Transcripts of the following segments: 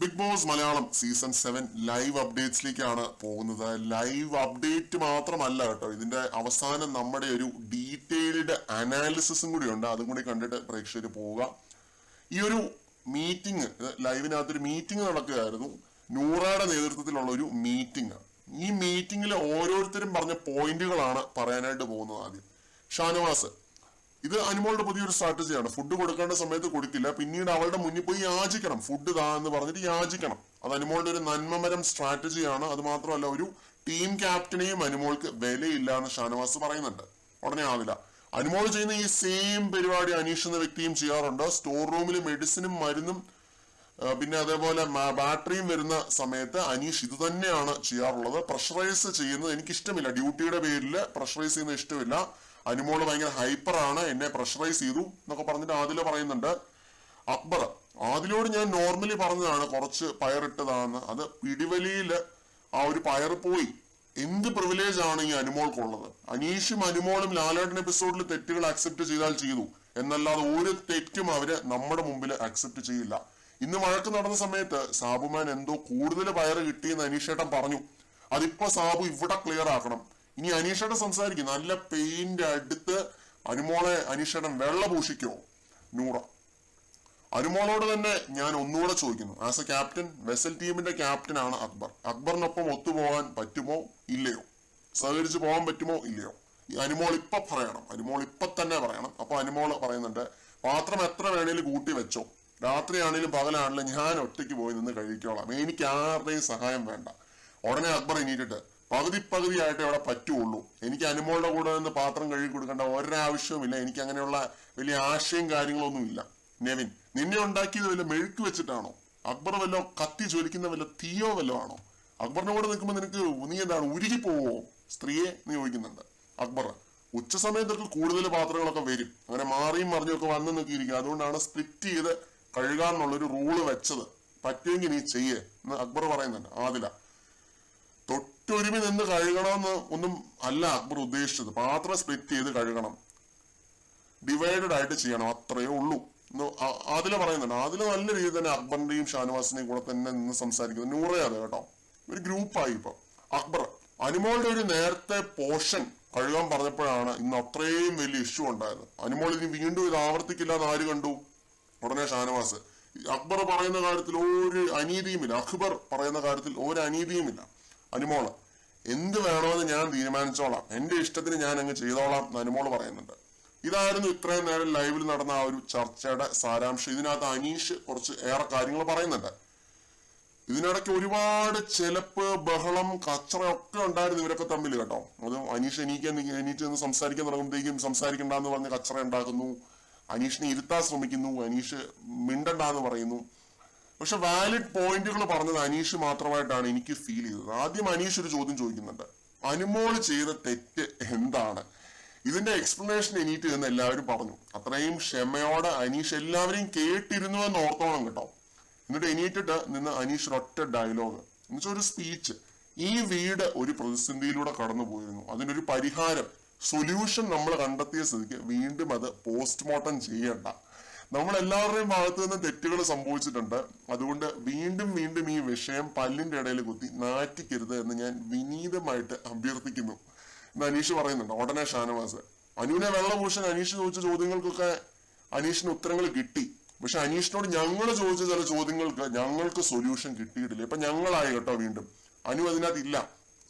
Big Boss Malayalam season 7 live അപ്ഡേറ്റ്സിലേക്കാണ് പോകുന്നത്. Live update മാത്രമല്ല കേട്ടോ, ഇതിന്റെ അവസാനം നമ്മുടെ ഒരു ഡീറ്റെയിൽഡ് അനാലിസിസും കൂടി ഉണ്ട്. അതും കൂടി കണ്ടിട്ട് പ്രേക്ഷകർ പോവുക. ഈ ഒരു മീറ്റിംഗ്, ലൈവിനകത്തൊരു മീറ്റിംഗ് നടക്കുകയായിരുന്നു. നൂറയുടെ നേതൃത്വത്തിലുള്ള ഒരു മീറ്റിംഗ്. ഈ മീറ്റിംഗിൽ ഓരോരുത്തരും പറഞ്ഞ പോയിന്റുകളാണ് പറയാനായിട്ട് പോകുന്നത്. ആദ്യം ഷാനവാസ്, ഇത് അനുമോളുടെ പുതിയൊരു സ്ട്രാറ്റജിയാണ്. ഫുഡ് കൊടുക്കേണ്ട സമയത്ത് കൊടുക്കില്ല, പിന്നീട് അവളുടെ മുന്നിൽ പോയി യാചിക്കണം, ഫുഡ് താ എന്ന് പറഞ്ഞിട്ട് യാചിക്കണം. അത് അനുമോളുടെ ഒരു നന്മമരം സ്ട്രാറ്റജിയാണ്. അത് മാത്രമല്ല, ഒരു ടീം ക്യാപ്റ്റനെയും അനുമോൾക്ക് വിലയില്ല എന്ന് ഷാനവാസ് പറയുന്നുണ്ട്. ഉടനെ ആവില്ല, അനുമോൾ ചെയ്യുന്ന ഈ സെയിം പരിപാടി അനീഷ് എന്ന വ്യക്തിയും ചെയ്യാറുണ്ട്. സ്റ്റോർ റൂമിൽ മെഡിസിനും മരുന്നും പിന്നെ അതേപോലെ ബാറ്ററിയും വരുന്ന സമയത്ത് അനീഷ് ഇത് തന്നെയാണ് ചെയ്യാറുള്ളത്. പ്രഷറൈസ് ചെയ്യുന്നത് എനിക്കിഷ്ടമില്ല, ഡ്യൂട്ടിയുടെ പേരിൽ പ്രഷറൈസ് ചെയ്യുന്നത് ഇഷ്ടമില്ല. അനുമോള് ഭയങ്കര ഹൈപ്പറാണ്, എന്നെ പ്രഷറൈസ് ചെയ്തു എന്നൊക്കെ പറഞ്ഞിട്ട് ആദില പറയുന്നുണ്ട്. അക്ബർ, ആദിലോട് ഞാൻ നോർമലി പറഞ്ഞതാണ് കുറച്ച് പയറിട്ടതാന്ന്. അത് പിടിവലിയില് ആ ഒരു പയർ പോയി. എന്ത് പ്രിവിലേജ് ആണ് ഈ അനുമോൾക്കുള്ളത്? അനീഷും അനുമോളും ലാലേട്ടൻ എപ്പിസോഡിൽ തെറ്റുകൾ അക്സെപ്റ്റ് ചെയ്താൽ ചെയ്തു എന്നല്ലാതെ ഒരു തെറ്റും അവര് നമ്മുടെ മുമ്പിൽ അക്സെപ്റ്റ് ചെയ്യില്ല. ഇന്ന് വഴക്ക് നടന്ന സമയത്ത് സാബുമാൻ എന്തോ കൂടുതൽ പയർ കിട്ടിയെന്ന് അനീഷേട്ടൻ പറഞ്ഞു. അതിപ്പോ സാബു ഇവിടെ ക്ലിയർ ആക്കണം. ഇനി അനീഷേട്ടൻ സംസാരിക്കും, നല്ല പെയിന്റ് അടുത്ത് അനുമോളെ അനീഷേട്ടൻ വെള്ള പൂഷിക്കോ? നൂറ, അനുമോളോട് തന്നെ ഞാൻ ഒന്നുകൂടെ ചോദിക്കുന്നു. ആസ് എ ക്യാപ്റ്റൻ, വെസൽ ടീമിന്റെ ക്യാപ്റ്റൻ ആണ് അക്ബർ. അക്ബറിനൊപ്പം ഒത്തുപോകാൻ പറ്റുമോ ഇല്ലയോ? സഹകരിച്ച് പോകാൻ പറ്റുമോ ഇല്ലയോ? ഈ അനുമോൾ ഇപ്പൊ പറയണം, അനുമോൾ ഇപ്പൊ തന്നെ പറയണം. അപ്പൊ അനുമോൾ പറയുന്നുണ്ട്, പാത്രം എത്ര വേണേലും കൂട്ടി വെച്ചോ, രാത്രിയാണേലും പകലാണേലും ഞാൻ ഒറ്റയ്ക്ക് പോയി നിന്ന് കഴിക്കോളാം, എനിക്ക് ആരുടെയും സഹായം വേണ്ട. ഉടനെ അക്ബർ എണീറ്റിട്ട്, പകുതിയായിട്ടേ അവിടെ പറ്റുള്ളൂ, എനിക്ക് അനുമോളുടെ കൂടെ നിന്ന് പാത്രം കഴുകി കൊടുക്കേണ്ട ഒരാവശ്യവുമില്ല, എനിക്ക് അങ്ങനെയുള്ള വലിയ ആശയം കാര്യങ്ങളൊന്നും ഇല്ല. നെവിൻ, നിന്നെ ഉണ്ടാക്കിയത് വല്ല മെഴുക്ക് വെച്ചിട്ടാണോ? അക്ബർ വല്ലോ കത്തി ജ്വലിക്കുന്ന വല്ല തീയോ വല്ലോ ആണോ? അക്ബറിന്റെ കൂടെ നിൽക്കുമ്പോൾ നിനക്ക് നീ എന്താണ് ഉരുകി പോവോ സ്ത്രീയെ എന്ന് ചോദിക്കുന്നുണ്ട്. അക്ബർ, ഉച്ച സമയത്തൊക്കെ കൂടുതൽ പാത്രങ്ങളൊക്കെ വരും, അങ്ങനെ മാറിയും മറിഞ്ഞൊക്കെ വന്നു നോക്കിയിരിക്കും, അതുകൊണ്ടാണ് സ്പ്ലിറ്റ് ചെയ്ത് കഴുകാന്നുള്ളൊരു റൂള് വെച്ചത്, പറ്റുമെങ്കിൽ നീ ചെയ്യേ എന്ന് അക്ബർ പറയുന്നുണ്ട്. ആദില, തൊട്ടൊരുമി നിന്ന് കഴുകണമെന്ന് ഒന്നും അല്ല അക്ബർ ഉദ്ദേശിച്ചത്, പാത്രം സ്പ്ലിറ്റ് ചെയ്ത് കഴുകണം, ഡിവൈഡഡ് ആയിട്ട് ചെയ്യണം, അത്രയേ ഉള്ളൂ എന്ന് ആദില പറയുന്നുണ്ട്. ആദില നല്ല രീതിയിൽ തന്നെ അക്ബറിന്റെയും ഷാനവാസിന്റെയും കൂടെ തന്നെ നിന്ന് സംസാരിക്കുന്നത്. നൂറയാണ് കേട്ടോ, ഒരു ഗ്രൂപ്പായി ഇപ്പൊ. അക്ബർ, അനുമോളുടെ ഒരു നേരത്തെ പോർഷൻ കഴുകാൻ പറഞ്ഞപ്പോഴാണ് ഇന്ന് അത്രയും വലിയ ഇഷ്യൂ ഉണ്ടായത്. അനുമോൾ ഇനി വീണ്ടും ഇത് ആവർത്തിക്കില്ല എന്ന് ആര് കണ്ടു? ഉടനെ ഷാനവാസ്, അക്ബർ പറയുന്ന കാര്യത്തിൽ ഒരു അനീതിയുമില്ല, അക്ബർ പറയുന്ന കാര്യത്തിൽ ഒരു അനീതിയുമില്ല. അനുമോള്, എന്ത് വേണമെന്ന് ഞാൻ തീരുമാനിച്ചോളാം, എന്റെ ഇഷ്ടത്തിന് ഞാൻ അങ്ങ് ചെയ്തോളാം എന്ന് അനുമോള് പറയുന്നുണ്ട്. ഇതായിരുന്നു ഇത്രയും നേരം ലൈവിൽ നടന്ന ആ ഒരു ചർച്ചയുടെ സാരാംശം. ഇതിനകത്ത് അനീഷ് കുറച്ച് ഏറെ കാര്യങ്ങൾ പറയുന്നുണ്ട്. ഇതിനിടയ്ക്ക് ഒരുപാട് ചെലപ്പ്, ബഹളം, കച്ചറ ഒക്കെ ഉണ്ടായിരുന്നു ഇവരൊക്കെ തമ്മിൽ കേട്ടോ. അത് അനീഷ് എണീറ്റ് സംസാരിക്കാൻ തുടങ്ങുമ്പോഴത്തേക്കും സംസാരിക്കണ്ടെന്ന് പറഞ്ഞ് കച്ചറ ഉണ്ടാക്കുന്നു, അനീഷിനെ ഇരുത്താൻ ശ്രമിക്കുന്നു, അനീഷ് മിണ്ടണ്ടെന്ന് പറയുന്നു. പക്ഷെ വാലിഡ് പോയിന്റുകൾ പറഞ്ഞത് അനീഷ് മാത്രമായിട്ടാണ് എനിക്ക് ഫീൽ ചെയ്തത്. ആദ്യം അനീഷ് ഒരു ചോദ്യം ചോദിക്കുന്നുണ്ട്, അനുമോൾ ചെയ്ത തെറ്റ് എന്താണ്? ഇതിന്റെ എക്സ്പ്ലനേഷൻ എണീറ്റ് എന്ന് എല്ലാവരും പറഞ്ഞു. അത്രയും ക്ഷമയോടെ അനീഷ് എല്ലാവരെയും കേട്ടിരുന്നു എന്ന് ഓർത്തോണം കേട്ടോ. എന്നിട്ട് എണീറ്റിട്ട് നിന്ന് അനീഷ് ഒറ്റ ഡയലോഗ് എന്നുവെച്ചാൽ ഒരു സ്പീച്ച്, ഈ വീട് ഒരു പ്രതിസന്ധിയിലൂടെ കടന്നു പോയിരുന്നു, അതിനൊരു പരിഹാരം, സൊല്യൂഷൻ നമ്മൾ കണ്ടെത്തിയ സ്ഥിതിക്ക് വീണ്ടും അത് പോസ്റ്റ്മോർട്ടം ചെയ്യണ്ട, നമ്മൾ എല്ലാവരുടെയും ഭാഗത്തു നിന്ന് തെറ്റുകൾ സംഭവിച്ചിട്ടുണ്ട്, അതുകൊണ്ട് വീണ്ടും വീണ്ടും ഈ വിഷയം പല്ലിന്റെ ഇടയിൽ കുത്തി നാറ്റിക്കരുത് എന്ന് ഞാൻ വിനീതമായിട്ട് അഭ്യർത്ഥിക്കുന്നു എന്ന് അനീഷ് പറയുന്നുണ്ട്. ഉടനെ ഷാനവാസ്, അനുവിനെ വെള്ളഭൂഷൺ അനീഷ് ചോദിച്ച ചോദ്യങ്ങൾക്കൊക്കെ അനീഷിന് ഉത്തരങ്ങൾ കിട്ടി, പക്ഷെ അനീഷിനോട് ഞങ്ങൾ ചോദിച്ച ചില ചോദ്യങ്ങൾക്ക് ഞങ്ങൾക്ക് സൊല്യൂഷൻ കിട്ടിയിട്ടില്ല. ഇപ്പൊ ഞങ്ങളായി കേട്ടോ, വീണ്ടും അനു അതിനകത്ത് ഇല്ല.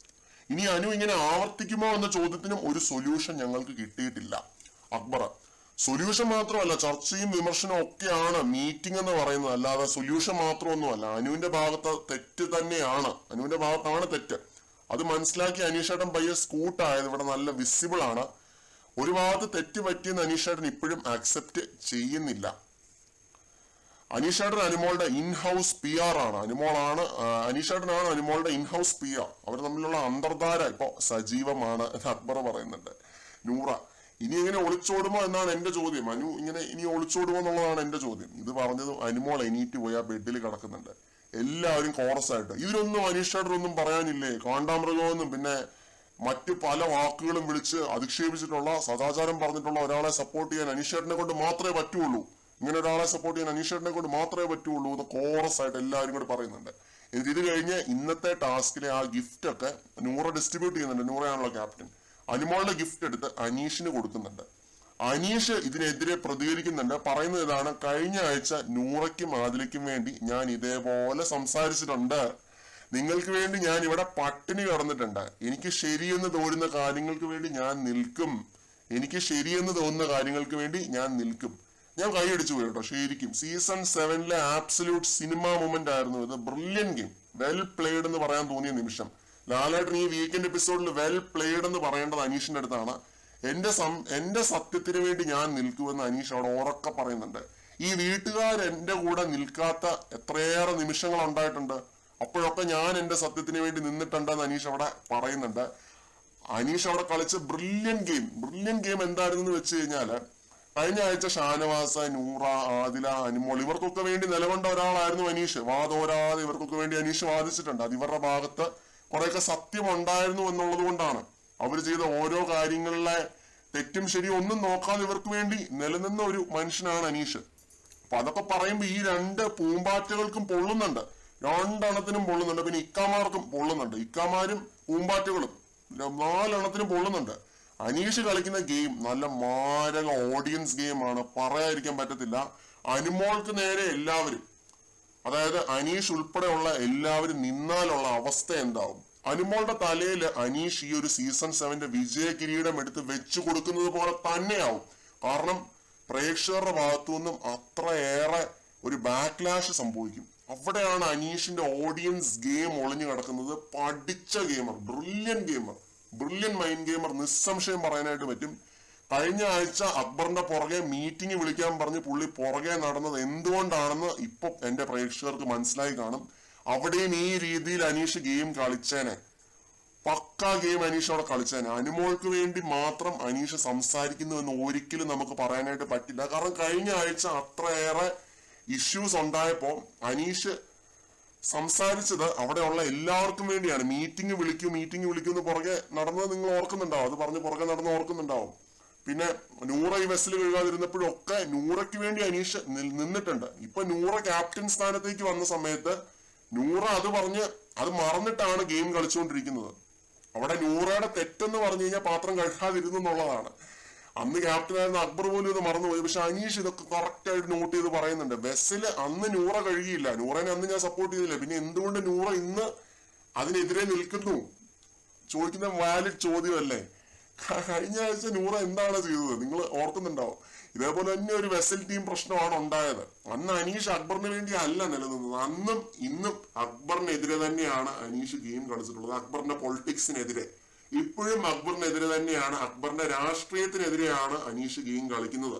ഇനി അനു ഇങ്ങനെ ആവർത്തിക്കുമോ എന്ന ചോദ്യത്തിനും ഒരു സൊല്യൂഷൻ ഞങ്ങൾക്ക് കിട്ടിയിട്ടില്ല. അക്ബർ, സൊല്യൂഷൻ മാത്രമല്ല, ചർച്ചയും വിമർശനവും ഒക്കെയാണ് മീറ്റിംഗ് എന്ന് പറയുന്നത്, അല്ലാതെ സൊല്യൂഷൻ മാത്രമൊന്നുമല്ല. അനുവിന്റെ ഭാഗത്ത് തെറ്റ് തന്നെയാണ്, അനുവിന്റെ ഭാഗത്താണ് തെറ്റ്. അത് മനസ്സിലാക്കി അനീഷേട്ടൻ പയ്യെ സ്കൂട്ടായത് ഇവിടെ നല്ല വിസിബിൾ ആണ്. ഒരു ഭാഗത്ത് തെറ്റ് പറ്റിയെന്ന് അനീഷേട്ടൻ ഇപ്പോഴും അക്സെപ്റ്റ് ചെയ്യുന്നില്ല. അനീഷേട്ടൻ അനുമോളുടെ ഇൻഹൗസ് PR ആണ്, അനീഷേട്ടനാണ് അനുമോളുടെ ഇൻഹൗസ് PR. അവർ തമ്മിലുള്ള അന്തർധാര ഇപ്പൊ സജീവമാണ് എന്ന് അക്ബർ പറയുന്നുണ്ട്. നൂറ, ഇനി ഇങ്ങനെ ഒളിച്ചോടുമോ എന്നാണ് എന്റെ ചോദ്യം. അനു ഇങ്ങനെ ഇനി ഒളിച്ചോടുമോ എന്നുള്ളതാണ് എന്റെ ചോദ്യം. ഇത് പറഞ്ഞതും അനുമോൾ എണീറ്റ് പോയി ആ ബെഡിൽ കിടക്കുന്നുണ്ട്. എല്ലാവരും കോറസ് ആയിട്ട്, ഇതിലൊന്നും അനീഷേട്ടനൊന്നും പറയാനില്ലേ, കാണ്ടാമൃഗമെന്നും പിന്നെ മറ്റു പല വാക്കുകളും വിളിച്ച് അധിക്ഷേപിച്ചിട്ടുള്ള, സദാചാരം പറഞ്ഞിട്ടുള്ള ഒരാളെ സപ്പോർട്ട് ചെയ്യാൻ അനീഷേട്ടനെ കൊണ്ട് മാത്രമേ പറ്റുള്ളൂ ഇങ്ങനെ ഒരാളെ സപ്പോർട്ട് ചെയ്യാൻ അനീഷേട്ടനെ കൊണ്ട് മാത്രമേ പറ്റുള്ളൂ എന്ന് കോറസ് ആയിട്ട് എല്ലാവരും കൂടി പറയുന്നുണ്ട്. എന്നിട്ട് ഇത് കഴിഞ്ഞ് ഇന്നത്തെ ടാസ്കിലെ ആ ഗിഫ്റ്റ് ഒക്കെ നൂറ ഡിസ്ട്രിബ്യൂട്ട് ചെയ്യുന്നുണ്ട്. നൂറയാണല്ലോ ക്യാപ്റ്റൻ. അനുമോളുടെ ഗിഫ്റ്റ് എടുത്ത് അനീഷിന് കൊടുക്കുന്നുണ്ട്. അനീഷ് ഇതിനെതിരെ പ്രതികരിക്കുന്നുണ്ട്. പറയുന്നത് ഇതാണ്: കഴിഞ്ഞ ആഴ്ച നൂറയ്ക്കും ആദിലയ്ക്കും വേണ്ടി ഞാൻ ഇതേപോലെ സംസാരിച്ചിട്ടുണ്ട്. നിങ്ങൾക്ക് വേണ്ടി ഞാൻ ഇവിടെ പട്ടിണി കിടന്നിട്ടുണ്ട്. എനിക്ക് ശരിയെന്ന് തോന്നുന്ന കാര്യങ്ങൾക്ക് വേണ്ടി ഞാൻ നിൽക്കും. എനിക്ക് ശരിയെന്ന് തോന്നുന്ന കാര്യങ്ങൾക്ക് വേണ്ടി ഞാൻ നിൽക്കും. ഞാൻ കൈയടിച്ചു പോയി കേട്ടോ. ശരിക്കും സീസൺ 7 ആബ്സല്യൂട്ട് സിനിമ മൊമെന്റ് ആയിരുന്നു ഇത്. ബ്രില്യൻ ഗെയിം, വെൽ പ്ലേഡ് എന്ന് പറയാൻ തോന്നിയ നിമിഷം. ലാലേട്ടൻ ഈ വീക്കെൻഡ് എപ്പിസോഡിൽ വെൽ പ്ലേഡ് എന്ന് പറയേണ്ടത് അനീഷിന്റെ അടുത്താണ്. എന്റെ സത്യത്തിന് വേണ്ടി ഞാൻ നിൽക്കുമെന്ന് അനീഷ് അവിടെ ഉറക്കെ പറയുന്നുണ്ട്. ഈ വീട്ടുകാർ എന്റെ കൂടെ നിൽക്കാത്ത എത്രയേറെ നിമിഷങ്ങൾ ഉണ്ടായിട്ടുണ്ട്. അപ്പോഴൊക്കെ ഞാൻ എന്റെ സത്യത്തിന് വേണ്ടി നിന്നിട്ടുണ്ടെന്ന് അനീഷ് അവിടെ പറയുന്നുണ്ട്. അനീഷ് അവിടെ കളിച്ച ബ്രില്യൻ ഗെയിം എന്തായിരുന്നു എന്ന് വെച്ച് കഴിഞ്ഞാല്, കഴിഞ്ഞ ആഴ്ച ഷാനവാസ്, നൂറ, ആദില, അനുമോൾ ഇവർക്കൊക്കെ വേണ്ടി നിലകൊണ്ട ഒരാളായിരുന്നു അനീഷ്. വാദോരാതെ ഇവർക്കൊക്കെ വേണ്ടി അനീഷ് വാദിച്ചിട്ടുണ്ട്. അത് ഇവരുടെ ഭാഗത്ത് കുറെയൊക്കെ സത്യം ഉണ്ടായിരുന്നു എന്നുള്ളത് കൊണ്ടാണ്. അവർ ചെയ്ത ഓരോ കാര്യങ്ങളിലെ തെറ്റും ശരിയും ഒന്നും നോക്കാതെ ഇവർക്ക് വേണ്ടി നിലനിന്ന ഒരു മനുഷ്യനാണ് അനീഷ്. അപ്പൊ അതൊക്കെ പറയുമ്പോ ഈ രണ്ട് പൂമ്പാറ്റകൾക്കും പൊള്ളുന്നുണ്ട്. രണ്ടെണ്ണത്തിനും പൊള്ളുന്നുണ്ട്. പിന്നെ ഇക്കാമാർക്കും പൊള്ളുന്നുണ്ട്. ഇക്കാമാരും പൂമ്പാറ്റകളും 4 എണ്ണത്തിനും പൊള്ളുന്നുണ്ട്. അനീഷ് കളിക്കുന്ന ഗെയിം നല്ല മാരക ഓഡിയൻസ് ഗെയിമാണ്, പറയാതിരിക്കാൻ പറ്റത്തില്ല. അനുമോൾക്ക് നേരെ എല്ലാവരും, അതായത് അനീഷ് ഉൾപ്പെടെയുള്ള എല്ലാവരും നിന്നാലുള്ള അവസ്ഥ എന്താവും? അനുമോളുടെ തലയിൽ അനീഷ് ഈ ഒരു സീസൺ 7 വിജയ കിരീടം എടുത്ത് വെച്ചു കൊടുക്കുന്നത് പോലെ തന്നെയാവും. കാരണം പ്രേക്ഷകരുടെ ഭാഗത്തു നിന്നും അത്രയേറെ ഒരു ബാക്ക്ലാഷ് സംഭവിക്കും. അവിടെയാണ് അനീഷിന്റെ ഓഡിയൻസ് ഗെയിം ഒളിഞ്ഞു കിടക്കുന്നത്. പഠിച്ച ഗെയിമർ, ബ്രില്യൻ മൈൻഡ് ഗെയിമർ, നിസ്സംശയം പറയാനായിട്ട് പറ്റും. കഴിഞ്ഞ ആഴ്ച അക്ബറിന്റെ പുറകെ മീറ്റിംഗ് വിളിക്കാൻ പറഞ്ഞ് പുള്ളി പുറകെ നടന്നത് എന്തുകൊണ്ടാണെന്ന് ഇപ്പൊ എന്റെ പ്രേക്ഷകർക്ക് മനസ്സിലായി കാണും. അവിടെയും ഈ രീതിയിൽ അനീഷ് ഗെയിം കളിച്ചേനെ, പക്കാ ഗെയിം അനീഷ് അവിടെ കളിച്ചേനെ. അനുമോൾക്ക് വേണ്ടി മാത്രം അനീഷ് സംസാരിക്കുന്നു എന്ന് ഒരിക്കലും നമുക്ക് പറയാനായിട്ട് പറ്റില്ല. കാരണം കഴിഞ്ഞ ആഴ്ച അത്രയേറെ ഇഷ്യൂസ് ഉണ്ടായപ്പോ അനീഷ് സംസാരിച്ചത് അവിടെയുള്ള എല്ലാവർക്കും വേണ്ടിയാണ്. മീറ്റിംഗ് വിളിക്കൂ എന്ന് പുറകെ നടന്നത് നിങ്ങൾ ഓർക്കുന്നുണ്ടാവും. അത് പറഞ്ഞ് പുറകെ നടന്ന് ഓർക്കുന്നുണ്ടാവും. പിന്നെ നൂറ ഈ വെസ്സിൽ കഴുകാതിരുന്നപ്പോഴും ഒക്കെ നൂറയ്ക്ക് വേണ്ടി അനീഷ് നിന്നിട്ടുണ്ട്. ഇപ്പൊ നൂറ ക്യാപ്റ്റൻ സ്ഥാനത്തേക്ക് വന്ന സമയത്ത് നൂറ അത് മറന്നിട്ടാണ് ഗെയിം കളിച്ചുകൊണ്ടിരിക്കുന്നത്. അവിടെ നൂറയുടെ തെറ്റെന്ന് പറഞ്ഞു കഴിഞ്ഞാൽ പാത്രം കഴുകാതിരുന്നു എന്നുള്ളതാണ്. അന്ന് ക്യാപ്റ്റനായിരുന്ന അക്ബർ പോലും ഇത് മറന്നുപോയി. പക്ഷെ അനീഷ് ഇതൊക്കെ കറക്റ്റ് ആയിട്ട് നോട്ട് ചെയ്ത് പറയുന്നുണ്ട്. വെസ്സില് അന്ന് നൂറ കഴുകിയില്ല, നൂറനെ അന്ന് ഞാൻ സപ്പോർട്ട് ചെയ്തില്ല. പിന്നെ എന്തുകൊണ്ട് നൂറ ഇന്ന് അതിനെതിരെ നിൽക്കുന്നു? ചോദിക്കുന്ന വാലിഡ് ചോദ്യമല്ലേ? കഴിഞ്ഞ ആഴ്ച നൂറ എന്താണ് ചെയ്തത് നിങ്ങൾ ഓർക്കുന്നുണ്ടാവും. ഇതേപോലെ തന്നെ ഒരു വെസൽ ടീം പ്രശ്നമാണ് ഉണ്ടായത്. അന്ന് അനീഷ് അക്ബറിന് വേണ്ടി അല്ല നിലനിന്നത്. അന്നും ഇന്നും അക്ബറിനെതിരെ തന്നെയാണ് അനീഷ് ഗെയിം കളിച്ചിട്ടുള്ളത്. അക്ബറിന്റെ പൊളിറ്റിക്സിനെതിരെ ഇപ്പോഴും അക്ബറിനെതിരെ തന്നെയാണ്, അക്ബറിന്റെ രാഷ്ട്രീയത്തിനെതിരെയാണ് അനീഷ് ഗെയിം കളിക്കുന്നത്.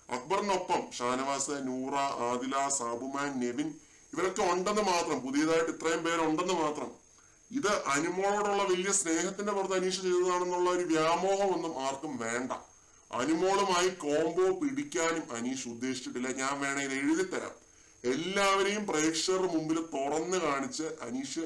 അക്ബറിനൊപ്പം ഷാനവാസ്, നൂറ, ആദില, സാബുമാൻ, നെവിൻ ഇവരൊക്കെ ഉണ്ടെന്ന് മാത്രം, പുതിയതായിട്ട് ഇത്രയും പേരുണ്ടെന്ന് മാത്രം. ഇത് അനുമോളോടുള്ള വലിയ സ്നേഹത്തിന്റെ പുറത്ത് അനീഷ് ചെയ്തതാണെന്നുള്ള ഒരു വ്യാമോഹമൊന്നും ആർക്കും വേണ്ട. അനുമോളുമായി കോംബോ പിടിക്കാനും അനീഷ് ഉദ്ദേശിച്ചിട്ടില്ല. ഞാൻ വേണേ ഇത് എഴുതിത്തരാം. എല്ലാവരെയും പ്രേക്ഷകരുടെ മുമ്പിൽ തുറന്ന് കാണിച്ച് അനീഷ്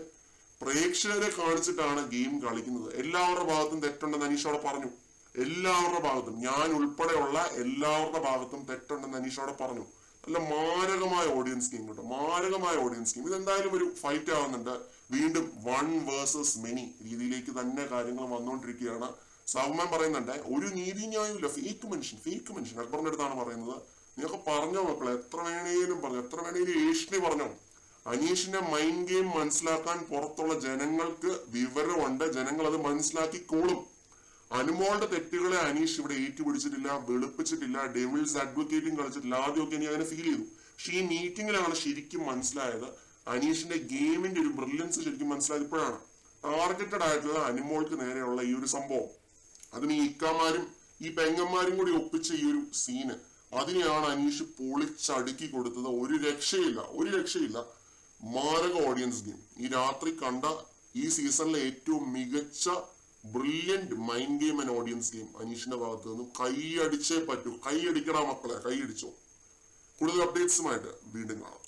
പ്രേക്ഷകരെ കാണിച്ചിട്ടാണ് ഗെയിം കളിക്കുന്നത്. എല്ലാവരുടെ ഭാഗത്തും തെറ്റുണ്ടെന്ന് അനീഷ് അവിടെ പറഞ്ഞു. എല്ലാവരുടെ ഭാഗത്തും, ഞാൻ ഉൾപ്പെടെയുള്ള എല്ലാവരുടെ ഭാഗത്തും തെറ്റുണ്ടെന്ന് അനീഷ് അവിടെ പറഞ്ഞു. നല്ല മാരകമായ ഓഡിയൻസ് ഗെയിം കേട്ടോ, മാരകമായ ഓഡിയൻസ് ഗെയിം. ഇതെന്തായാലും ഒരു ഫൈറ്റ് ആവുന്നുണ്ട്. വീണ്ടും 1 vs many രീതിയിലേക്ക് തന്നെ കാര്യങ്ങൾ വന്നുകൊണ്ടിരിക്കുകയാണ്. സൗമ്യൻ പറയുന്നുണ്ട് ഒരു നീതി ന്യായമില്ല, ഫേക്ക് മനുഷ്യൻ അക്ബറിന്റെ അടുത്താണ് പറയുന്നത്. നീയൊക്കെ പറഞ്ഞോ മക്കളെ, എത്ര വേണേലും ഏഷ്ണി പറഞ്ഞോ. അനീഷിന്റെ മൈൻഡ് ഗെയിം മനസ്സിലാക്കാൻ പുറത്തുള്ള ജനങ്ങൾക്ക് വിവരമുണ്ട്. ജനങ്ങൾ അത് മനസ്സിലാക്കിക്കോളും. അനുമോളുടെ തെറ്റുകളെ അനീഷ് ഇവിടെ ഏറ്റുപിടിച്ചിട്ടില്ല, വെളുപ്പിച്ചിട്ടില്ല, ഡെവിൾസ് അഡ്വക്കേറ്റിംഗ് കളിച്ചിട്ടില്ല. ആദ്യമൊക്കെ എനിക്ക് അങ്ങനെ ഫീൽ ചെയ്തു. പക്ഷെ ഈ മീറ്റിംഗിലാണ് ശരിക്കും മനസ്സിലായത് അനീഷിന്റെ ഗെയിമിന്റെ ഒരു ബ്രില്യൻസ് ശരിക്കും മനസ്സിലായത് ഇപ്പോഴാണ്. ടാർഗറ്റഡ് ആയിട്ടുള്ള അനുമോൾക്ക് നേരെയുള്ള ഈ ഒരു സംഭവം, അതിന് ഈ ഇക്കാമാരും ഈ പെങ്ങന്മാരും കൂടി ഒപ്പിച്ച ഈ ഒരു സീന്, അതിനെയാണ് അനീഷ് പൊളിച്ചടുക്കി കൊടുത്തത്. ഒരു രക്ഷയില്ല. മാരക ഓഡിയൻസ് ഗെയിം. ഈ രാത്രി കണ്ട ഈ സീസണിലെ ഏറ്റവും മികച്ച brilliant mind game and audience game അനീഷിന്റെ ഭാഗത്ത് നിന്നും കൈയടിച്ചേ പറ്റൂ. കൈയടിക്കടാ മക്കളെ, കൈയടിച്ചോ. കൂടുതൽ അപ്ഡേറ്റ്സുമായിട്ട് വീണ്ടും കാണാം.